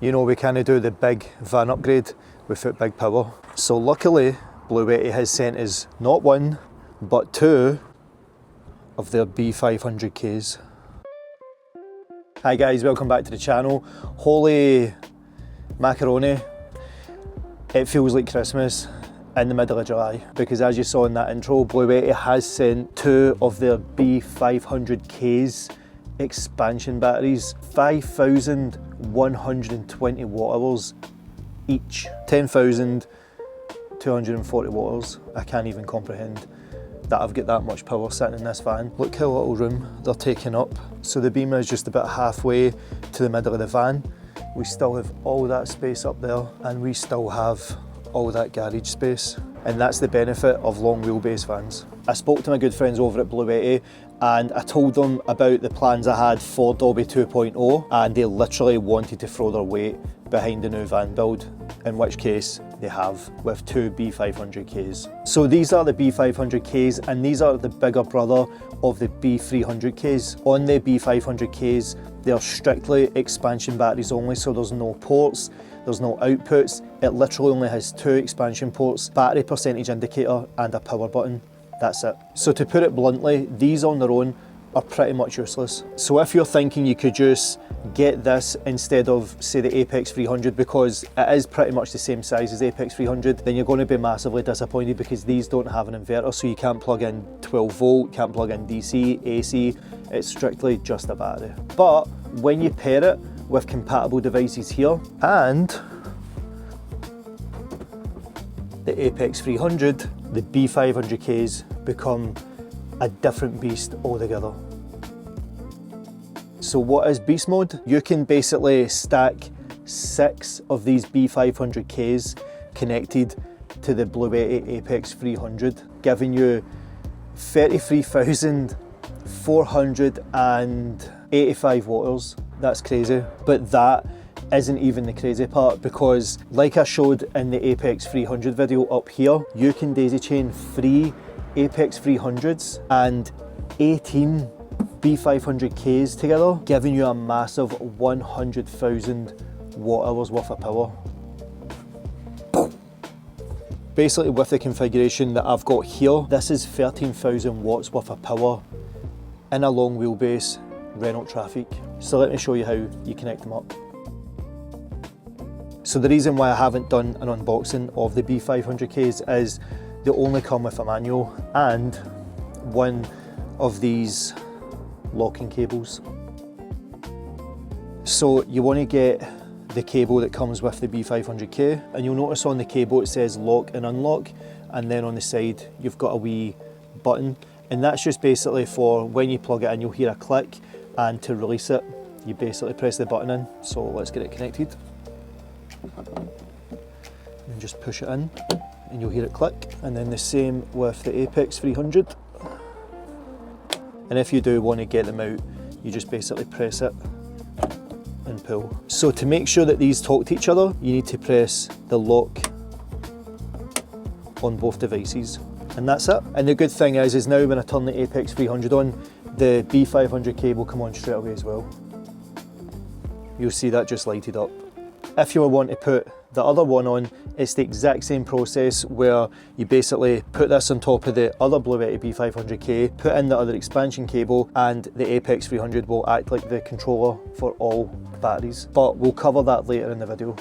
You know, we kind of do the big van upgrade without big power. So luckily, BLUETTI has sent us not one, but two of their B500Ks. Hi guys, welcome back to the channel. Holy macaroni. It feels like Christmas in the middle of July, because as you saw in that intro, BLUETTI has sent two of their B500Ks expansion batteries, 5,120 watt hours each, 10,240 watt hours. I can't even comprehend that I've got that much power sitting in this van. Look how little room they're taking up. So the beamer is just about halfway to the middle of the van. We still have all that space up there, and we still have all that garage space. And that's the benefit of long wheelbase vans. I spoke to my good friends over at BLUETTI and I told them about the plans I had for Dobby 2.0, and they literally wanted to throw their weight behind the new van build, in which case they have with two B500Ks. So these are the B500Ks, and these are the bigger brother of the B300Ks. On the B500Ks, they're strictly expansion batteries only, so there's no ports, there's no outputs. It literally only has two expansion ports, battery percentage indicator, and a power button. That's it. So to put it bluntly, these on their own are pretty much useless. So if you're thinking you could just get this instead of, say, the Apex 300, because it is pretty much the same size as Apex 300, then you're going to be massively disappointed, because these don't have an inverter, so you can't plug in 12 volt, can't plug in DC, AC, it's strictly just a battery. But when you pair it with compatible devices here and the Apex 300, the B500Ks become a different beast altogether. So what is beast mode? You can basically stack 6 of these B500Ks connected to the BLUETTI Apex 300, giving you 33,485 watt hours. That's crazy, but that isn't even the crazy part, because like I showed in the Apex 300 video up here, you can daisy chain 3 Apex 300s and 18 B500Ks together, giving you a massive 100,000 watt hours worth of power. Basically, with the configuration that I've got here, this is 13,000 watts worth of power in a long wheelbase Renault Traffic. So let me show you how you connect them up. So the reason why I haven't done an unboxing of the B500Ks is they only come with a manual and one of these locking cables. So you want to get the cable that comes with the B500K, and you'll notice on the cable it says lock and unlock, and then on the side you've got a wee button, and that's just basically for when you plug it in, you'll hear a click, and to release it you basically press the button in. So let's get it connected and just push it in and you'll hear it click, and then the same with the Apex 300. And if you do want to get them out, you just basically press it and pull. So to make sure that these talk to each other, you need to press the lock on both devices, and that's it. And the good thing is now when I turn the Apex 300 on, the B500K will come on straight away as well. You'll see that just lighted up. If you want to put the other one on, it's the exact same process, where you basically put this on top of the other BLUETTI B500K, put in the other expansion cable, and the Apex 300 will act like the controller for all batteries. But we'll cover that later in the video.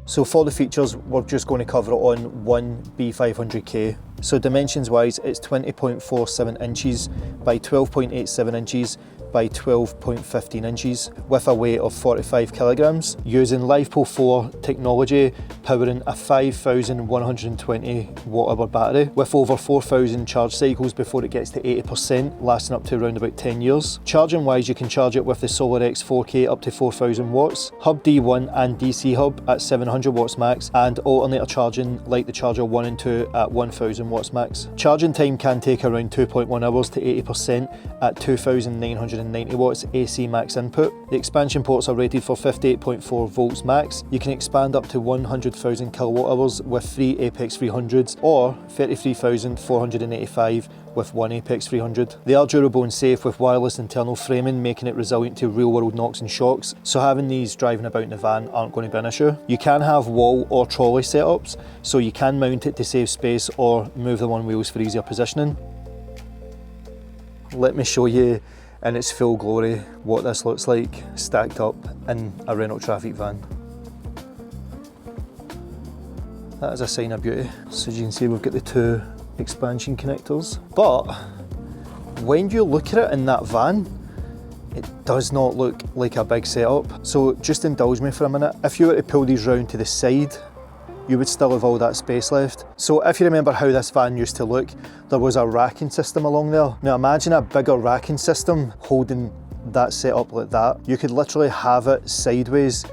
So for the features, we're just going to cover it on one B500K. So dimensions wise, it's 20.47 inches by 12.87 inches by 12.15 inches with a weight of 45 kilograms, using LiFePo 4 technology, powering a 5,120 watt hour battery with over 4,000 charge cycles before it gets to 80%, lasting up to around about 10 years. Charging wise, you can charge it with the SolarX 4K up to 4,000 watts, hub D1 and DC hub at 700 watts max, and alternator charging like the charger 1 and 2 at 1,000 watts max. Charging time can take around 2.1 hours to 80% at 2,990 watts AC max input. The expansion ports are rated for 58.4 volts max. You can expand up to 100 100,000 kilowatt hours with 3 Apex 300s, or 33,485 with 1 Apex 300. They are durable and safe with wireless internal framing, making it resilient to real world knocks and shocks, so having these driving about in the van aren't going to be an issue. You can have wall or trolley setups, so you can mount it to save space or move them on wheels for easier positioning. Let me show you in its full glory what this looks like stacked up in a Renault Traffic van. That is a sign of beauty. So as you can see, we've got the 2 expansion connectors, but when you look at it in that van, it does not look like a big setup. So just indulge me for a minute. If you were to pull these round to the side, you would still have all that space left. So if you remember how this van used to look, there was a racking system along there. Now imagine a bigger racking system holding that setup like that. You could literally have it sideways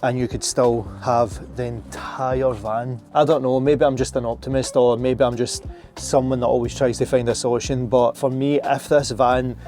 and you could still have the entire van. I don't know, maybe I'm just an optimist, or maybe I'm just someone that always tries to find a solution, but for me, if this van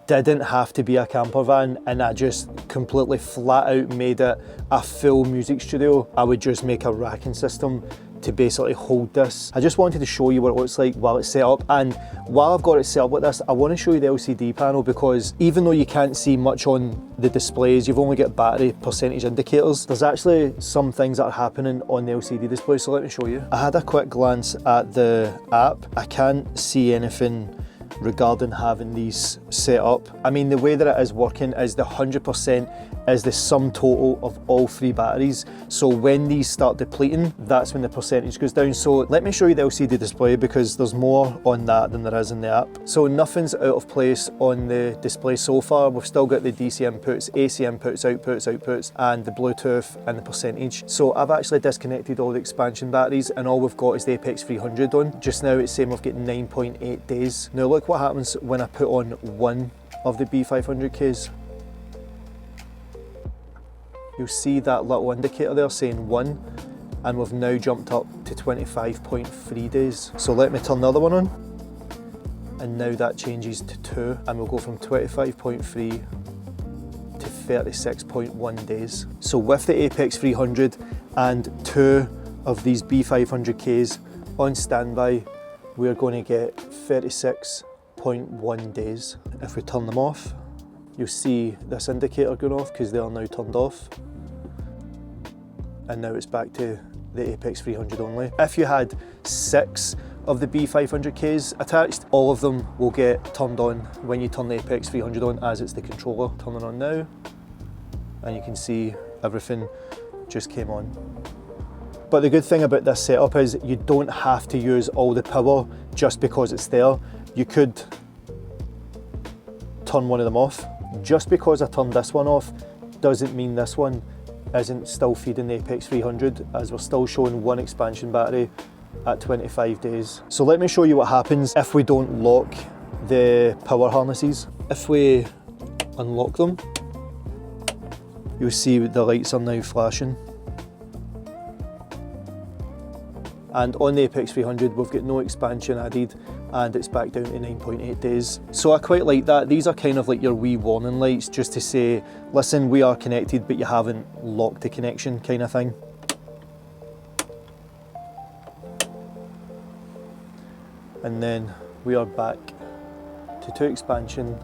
didn't have to be a camper van and I just completely flat out made it a full music studio, I would just make a racking system to basically hold this. I just wanted to show you what it looks like while it's set up, and while I've got it set up like this, I want to show you the LCD panel, because even though you can't see much on the displays, you've only got battery percentage indicators, there's actually some things that are happening on the LCD display, so let me show you. I had a quick glance at the app. I can't see anything regarding having these set up. I mean, the way that it is working is the 100% is the sum total of all 3 batteries. So when these start depleting, that's when the percentage goes down. So let me show you the LCD display, because there's more on that than there is in the app. So nothing's out of place on the display so far. We've still got the DC inputs, AC inputs, outputs, and the Bluetooth and the percentage. So I've actually disconnected all the expansion batteries, and all we've got is the Apex 300 on. Just now it's saying we've got 9.8 days. Now look what happens when I put on one of the B500Ks. You'll see that little indicator there saying 1, and we've now jumped up to 25.3 days. So let me turn the other one on, and now that changes to 2, and we'll go from 25.3 to 36.1 days. So with the Apex 300 and 2 of these B500Ks on standby, we're going to get 36.1 days. If we turn them off, you'll see this indicator going off because they are now turned off. And now it's back to the Apex 300 only. If you had 6 of the B500Ks attached, all of them will get turned on when you turn the Apex 300 on, as it's the controller. Turning on now, and you can see everything just came on. But the good thing about this setup is you don't have to use all the power just because it's there. You could turn one of them off. Just because I turned this one off doesn't mean this one isn't still feeding the Apex 300, as we're still showing 1 expansion battery at 25 days. So let me show you what happens if we don't lock the power harnesses. If we unlock them, you'll see the lights are now flashing. And on the Apex 300, we've got no expansion added, and it's back down to 9.8 days. So I quite like that. These are kind of like your wee warning lights, just to say, listen, we are connected, but you haven't locked the connection, kind of thing. And then we are back to 2 expansion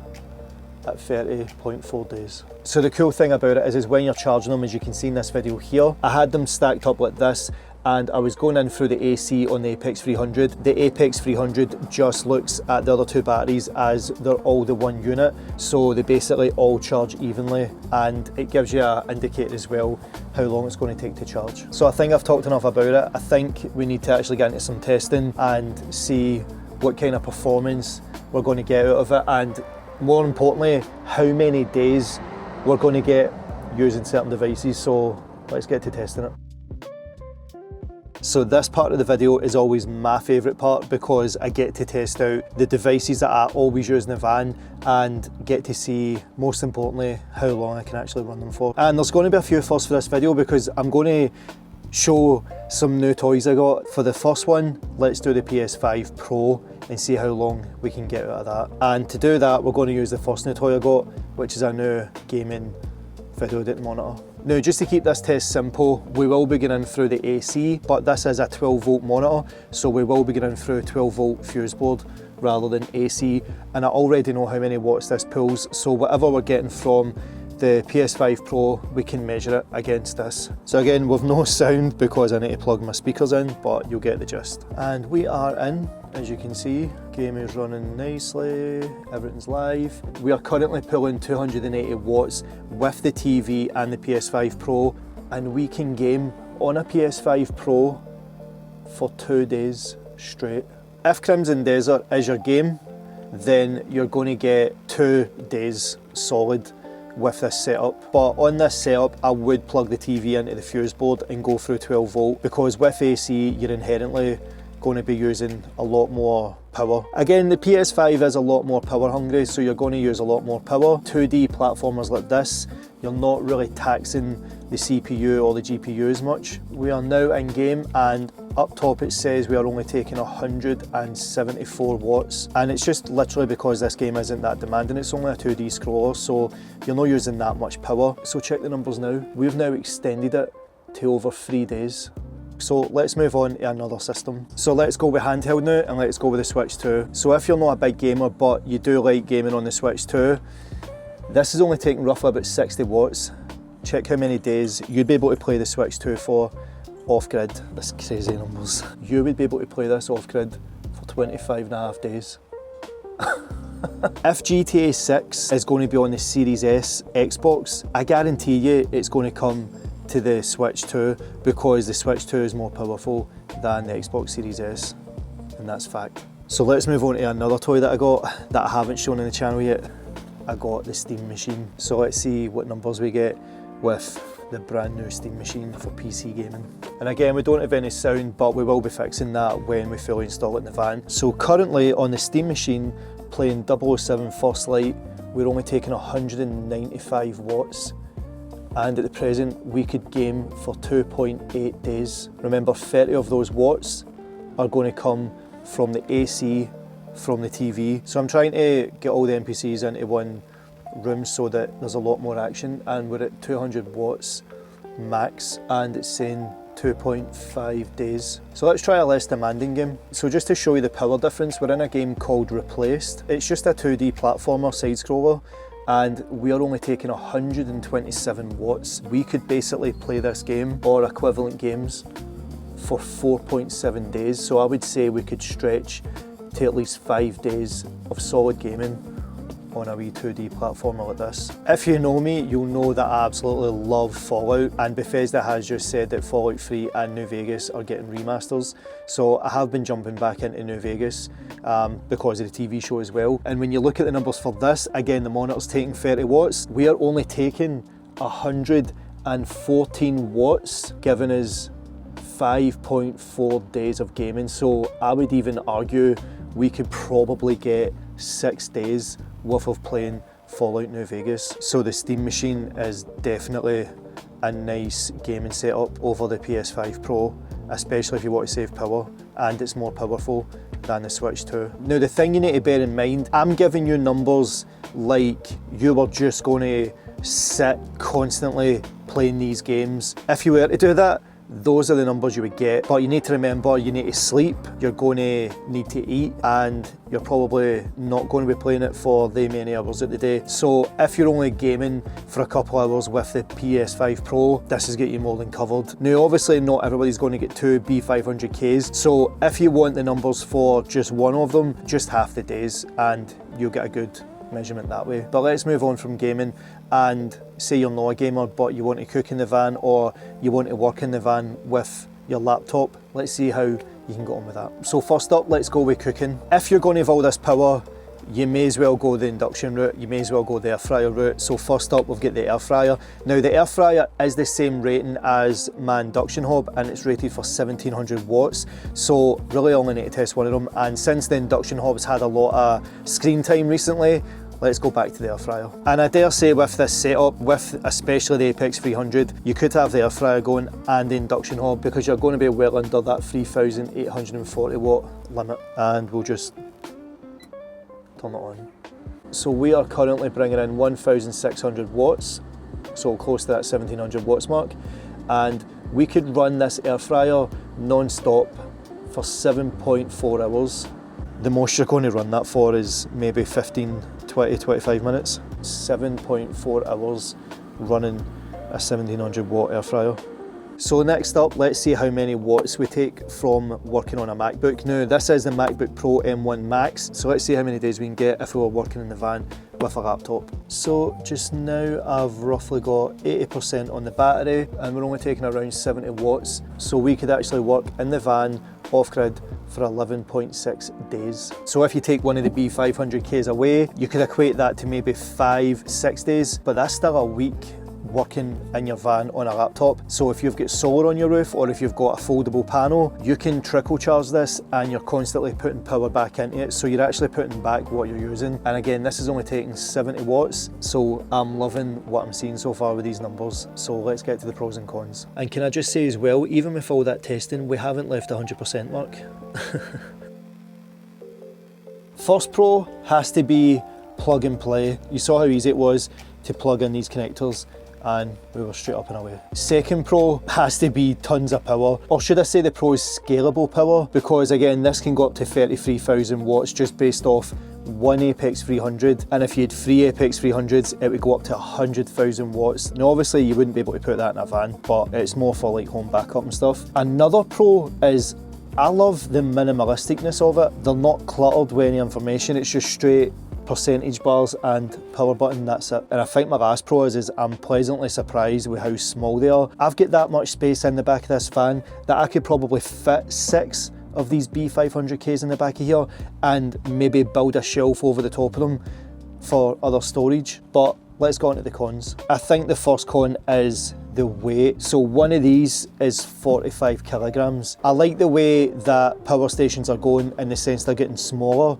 at 30.4 days. So the cool thing about it is when you're charging them, as you can see in this video here, I had them stacked up like this, and I was going in through the AC on the Apex 300. The Apex 300 just looks at the other 2 batteries as they're all the one unit, so they basically all charge evenly, and it gives you an indicator as well how long it's going to take to charge. So I think I've talked enough about it. I think we need to actually get into some testing and see what kind of performance we're going to get out of it, and more importantly, how many days we're going to get using certain devices. So let's get to testing it. So this part of the video is always my favourite part, because I get to test out the devices that I always use in the van and get to see, most importantly, how long I can actually run them for. And there's going to be a few firsts for this video, because I'm going to show some new toys I got. For the first one, let's do the PS5 Pro and see how long we can get out of that. And to do that, we're going to use the first new toy I got, which is a new gaming video editing monitor. Now, just to keep this test simple, we will be going through the AC, but this is a 12 volt monitor, so we will be going through a 12 volt fuse board rather than AC, and I already know how many watts this pulls, so whatever we're getting from the PS5 Pro, we can measure it against this. So again, with no sound because I need to plug my speakers in, but you'll get the gist. And we are in, as you can see, game is running nicely, everything's live. We are currently pulling 280 watts with the TV and the PS5 Pro, and we can game on a PS5 Pro for 2 days straight. If Crimson Desert is your game, then you're going to get 2 days solid with this setup. But on this setup, I would plug the TV into the fuse board and go through 12 volt, because with AC, you're inherently going to be using a lot more power. Again, the PS5 is a lot more power hungry, so you're going to use a lot more power. 2D platformers like this, you're not really taxing the CPU or the GPU as much. We are now in game, and up top it says we are only taking 174 watts, and it's just literally because this game isn't that demanding. It's only a 2D scroller, so you're not using that much power. So check the numbers now. We've now extended it to over 3 days. So let's move on to another system. So let's go with handheld now, and let's go with the Switch 2. So if you're not a big gamer but you do like gaming on the Switch 2, this is only taking roughly about 60 watts. Check how many days you'd be able to play the Switch 2 for off-grid. This is crazy numbers. You would be able to play this off-grid for 25.5 days. If GTA 6 is going to be on the Series S Xbox, I guarantee you it's going to come to the Switch 2, because the Switch 2 is more powerful than the Xbox Series S, and that's fact. So let's move on to another toy that I got that I haven't shown in the channel yet. I got the Steam machine. So let's see what numbers we get with the brand new Steam machine for PC gaming. And again, we don't have any sound, but we will be fixing that when we fully install it in the van. So currently on the Steam machine, playing 007 First Light, we're only taking 195 watts. And at the present, we could game for 2.8 days. Remember, 30 of those watts are going to come from the AC, from the TV. So I'm trying to get all the NPCs into one room so that there's a lot more action, and we're at 200 watts max, and it's saying 2.5 days. So let's try a less demanding game. So just to show you the power difference, we're in a game called Replaced. It's just a 2D platformer side-scroller, and we are only taking 127 watts. We could basically play this game or equivalent games for 4.7 days. So I would say we could stretch to at least 5 days of solid gaming on a wee 2D platformer like this. If you know me, you'll know that I absolutely love Fallout, and Bethesda has just said that Fallout 3 and New Vegas are getting remasters. So I have been jumping back into New Vegas because of the TV show as well. And when you look at the numbers for this, again, the monitor's taking 30 watts. We are only taking 114 watts, giving us 5.4 days of gaming. So I would even argue we could probably get 6 days worth of playing Fallout New Vegas. So the Steam machine is definitely a nice gaming setup over the PS5 Pro, especially if you want to save power, and it's more powerful than the Switch 2. Now the thing you need to bear in mind, I'm giving you numbers like you were just going to sit constantly playing these games. If you were to do that, those are the numbers you would get. But you need to remember, you need to sleep, you're going to need to eat, and you're probably not going to be playing it for the many hours of the day. So if you're only gaming for a couple hours with the PS5 Pro, this is getting you more than covered. Now obviously not everybody's going to get 2 B500Ks, so if you want the numbers for just one of them, just half the days, and you'll get a good measurement that way. But let's move on from gaming, and say you're not a gamer but you want to cook in the van, or you want to work in the van with your laptop. Let's see how you can get on with that. So first up, let's go with cooking. If you're going to have all this power, you may as well go the induction route, you may as well go the air fryer route. So first up, we've got the air fryer. Now the air fryer is the same rating as my induction hob, and it's rated for 1700 watts. So really only need to test one of them. And since the induction hob's had a lot of screen time recently, let's go back to the air fryer. And I dare say with this setup, with especially the Apex 300, you could have the air fryer going and the induction hob, because you're going to be well under that 3840 watt limit. And we'll just turn it on. So we are currently bringing in 1600 watts, so close to that 1700 watts mark. And we could run this air fryer non-stop for 7.4 hours. The most you're going to run that for is maybe 15, 20, 25 minutes. 7.4 hours running a 1700 watt air fryer. So next up, let's see how many watts we take from working on a MacBook. Now, this is the MacBook Pro M1 Max, so let's see how many days we can get if we were working in the van with a laptop. So just now I've roughly got 80% on the battery and we're only taking around 70 watts. So we could actually work in the van off-grid for 11.6 days. So if you take one of the B500Ks away, you could equate that to maybe 5-6 days, but that's still a week working in your van on a laptop. So if you've got solar on your roof or if you've got a foldable panel, you can trickle charge this and you're constantly putting power back into it, so you're actually putting back what you're using. And again, this is only taking 70 watts, so I'm loving what I'm seeing so far with these numbers. So let's get to the pros and cons. And can I just say as well, even with all that testing, we haven't left 100% mark. First pro has to be plug and play. You saw how easy it was to plug in these connectors and we were straight up and away. Second pro has to be tons of power, or should I say the pro is scalable power, because again, this can go up to 33,000 watts just based off one Apex 300, and if you had 3 Apex 300s, it would go up to 100,000 watts. Now obviously you wouldn't be able to put that in a van, but it's more for like home backup and stuff. Another pro is I love the minimalisticness of it. They're not cluttered with any information, it's just straight percentage bars and power button, that's it. And I think my last pro is I'm pleasantly surprised with how small they are. I've got that much space in the back of this van that I could probably fit 6 of these B500Ks in the back of here and maybe build a shelf over the top of them for other storage. But let's go on to the cons. I think the first con is the weight. So one of these is 45 kilograms. I like the way that power stations are going in the sense they're getting smaller.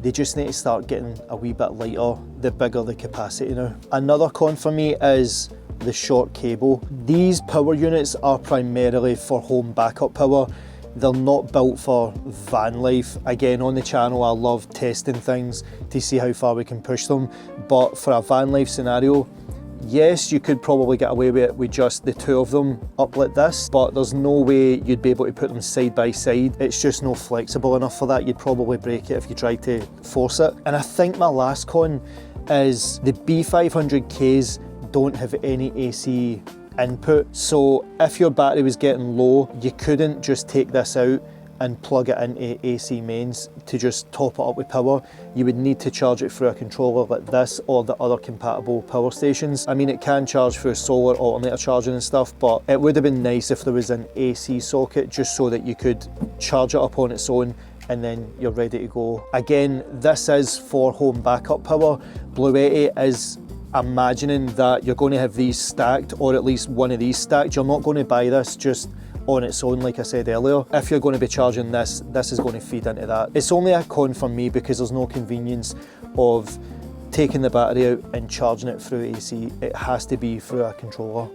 They just need to start getting a wee bit lighter the bigger the capacity now. Another con for me is the short cable. These power units are primarily for home backup power. They're not built for van life. Again, on the channel, I love testing things to see how far we can push them. But for a van life scenario, yes, you could probably get away with it with just the 2 of them up like this, but there's no way you'd be able to put them side by side. It's just not flexible enough for that. You'd probably break it if you tried to force it. And I think my last con is the B500Ks don't have any AC input. So if your battery was getting low, you couldn't just take this out and plug it into AC mains to just top it up with power. You would need to charge it through a controller like this or the other compatible power stations. I mean, it can charge through solar alternator charging and stuff, but it would have been nice if there was an AC socket just so that you could charge it up on its own and then you're ready to go. Again, this is for home backup power. BLUETTI is imagining that you're going to have these stacked, or at least one of these stacked. You're not going to buy this just on its own, like I said earlier. If you're going to be charging this, this is going to feed into that. It's only a con for me because there's no convenience of taking the battery out and charging it through AC. It has to be through a controller.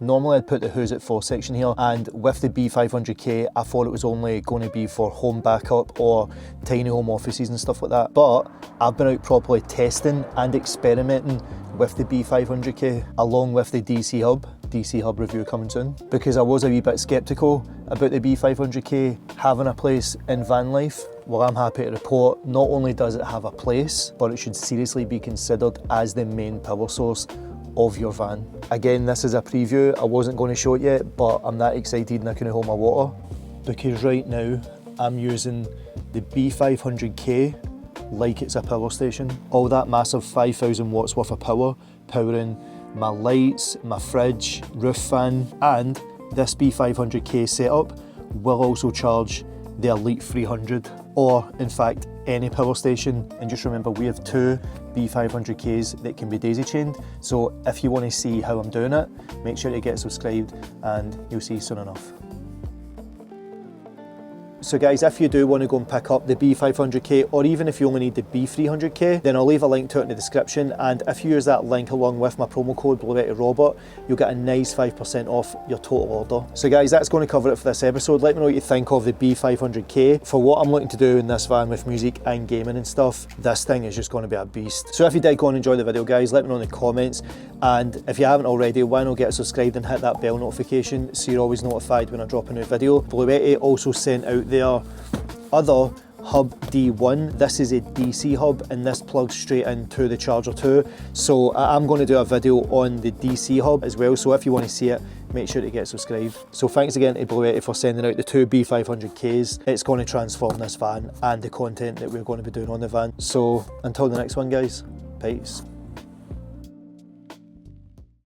Normally I'd put the who's it for section here, and with the B500K I thought it was only going to be for home backup or tiny home offices and stuff like that, but I've been out properly testing and experimenting with the B500K along with the DC Hub review coming soon, because I was a wee bit sceptical about the B500K having a place in van life. Well, I'm happy to report not only does it have a place, but it should seriously be considered as the main power source of your van. Again, this is a preview. I wasn't going to show it yet, but I'm that excited and I couldn't hold my water, because right now I'm using the B500K like it's a power station. All that massive 5,000 watts worth of power powering my lights, my fridge, roof fan, and this B500K setup will also charge the Elite 300, or in fact any power station. And just remember, we have 2 B500Ks that can be daisy chained, so if you want to see how I'm doing it, make sure to get subscribed and you'll see soon enough. So guys, if you do want to go and pick up the B500K, or even if you only need the B300K, then I'll leave a link to it in the description, and if you use that link along with my promo code BLUETTIRobot, you'll get a nice 5% off your total order. So guys, that's going to cover it for this episode. Let me know what you think of the B500K. For what I'm looking to do in this van with music and gaming and stuff, this thing is just going to be a beast. So if you did go and enjoy the video guys, let me know in the comments, and if you haven't already, why not get subscribed and hit that bell notification so you're always notified when I drop a new video. Bluetti also sent out their other hub D1. This is a DC hub and this plugs straight into the charger too. So I'm going to do a video on the DC hub as well, so if you want to see it, make sure to get subscribed. So thanks again to Bluetti for sending out the two B500Ks. It's going to transform this van and the content that we're going to be doing on the van. So until the next one guys, peace.